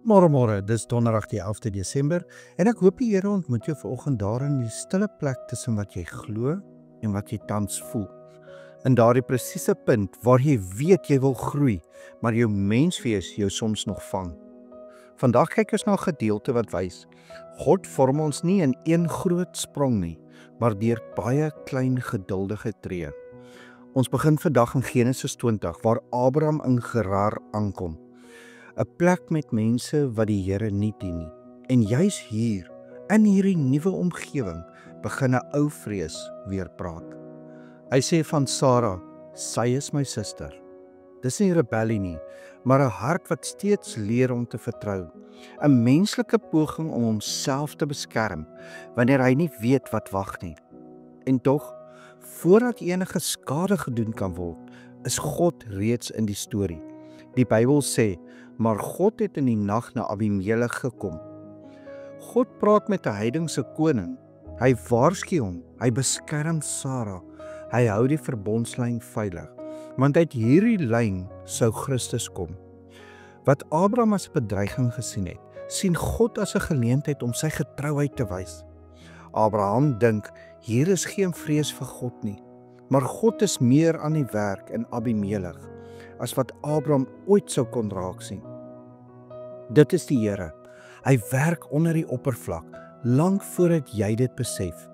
Môre, dis donderdag die 11de Desember en ek hoop die Here ontmoet jou vanoggend daar in die stille plek tussen wat jy glo en wat jy tans voel. In daardie presiese punt waar jy weet jy wil groei, maar jou menswees jou soms nog vang. Vandag kyk ons na 'n gedeelte wat wys, God vorm ons nie in een groot sprong nie, maar deur baie klein geduldige tree. Ons begin vandag in Genesis 20 waar Abraham in Gerar aankom. 'n plek met mense wat die Here nie dien nie. En juis hier, in hierdie nuwe omgewing, begin 'n ou vrees weer praat. Hy sê van Sara, sy is my suster. Dis nie rebellie nie, maar 'n hart wat steeds leer om te vertrou. 'n menslike poging om homself te beskerm, wanneer hy nie weet wat wag nie. En tog, voordat enige skade gedoen kan word, is God reeds in die storie. Die Bybel sê, maar God het in die nag na Abimelech gekom. God praat met 'n heidense koning. Hy waarsku hom, hy beskerm Sara. Hy hou die verbondslyn veilig, want uit hierdie lyn sou Christus kom. Wat Abraham as 'n bedreiging gesien het, sien God as 'n geleentheid om sy getrouheid te wys. Abraham dink, hier is geen vrees vir God nie, maar God is meer aan die werk in Abimelech as wat Abraham ooit sou kon raak sien. Dit is die Here. Hy werk onder die oppervlak, lank voordat jy dit besef.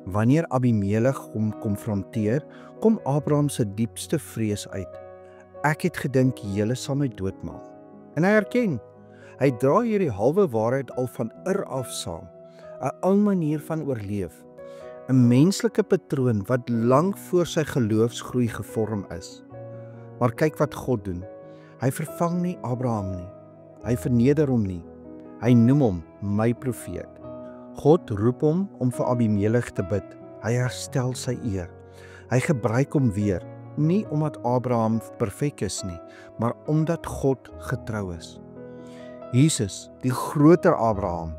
Wanneer Abimelech hom konfronteer, kom Abraham se diepste vrees uit. Ek het gedink julle sal my doodmaak. En hy erken, hy dra hierdie halwe waarheid al van af saam, 'n ou manier van oorleef, 'n menslike patroon wat lank voor sy geloofsgroei gevorm is. Maar kyk wat God doen. Hy vervang nie Abraham nie. Hy verneder hom nie. Hy noem hom my profeet. God roep hom om vir Abimelech te bid. Hy herstel sy eer. Hy gebruik hom weer, nie omdat Abraham perfek is nie, maar omdat God getrou is. Jesus, die groter Abraham,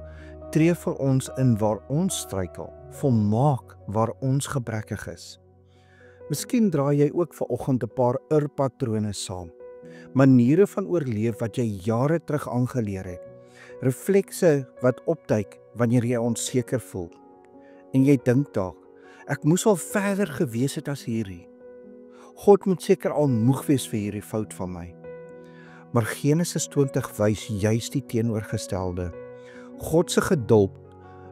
tree vir ons in waar ons struikel, volmaak waar ons gebrekkig is. Miskien draai jy ook vanoggend 'n paar patrone saam. Maniere van oorleef wat jy jare terug aangeleer het. Reflekse wat opduik wanneer jy onseker voel. En jy dink dalk, ek moes al verder gewees het as hierdie. God moet seker al moeg wees vir hierdie fout van my. Maar Genesis 20 wys juis die teenoorgestelde. God se geduld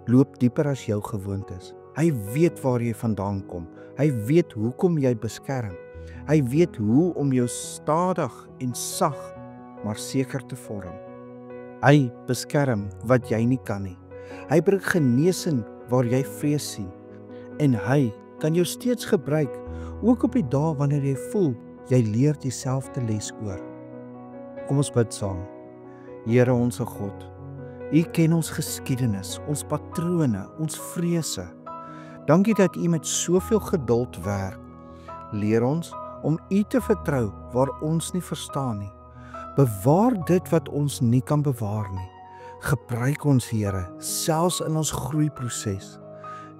loop dieper as jou gewoontes. Hy weet waar jy vandaan kom. Hy weet hoekom jy beskerm. Hy weet hoe om jou stadig en sag, maar seker te vorm. Hy beskerm wat jy nie kan nie. Hy bring genesing waar jy vrees sien. En hy kan jou steeds gebruik, ook op die dae wanneer jy voel, jy leer dieselfde les oor. Kom ons bid saam. Here onsse God, U ken ons geskiedenis, ons patrone, ons vrese. Dankie dat U met soveel geduld werk. Leer ons om U te vertrou waar ons nie verstaan nie. Bewaar dit wat ons nie kan bewaar nie. Gebruik ons, Here, selfs in ons groeiproses.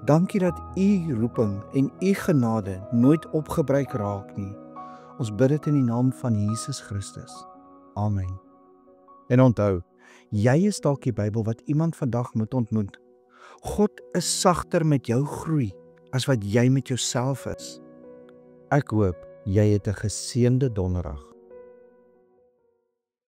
Dankie dat U roeping en U genade nooit opgebruik raak nie. Ons bid dit in die naam van Jesus Christus. Amen. En onthou, jy is dalk die Bybel wat iemand vandag moet ontmoet. God is sagter met jou groei as wat jy met jouself is. Ek hoop jy het 'n geseënde donderdag.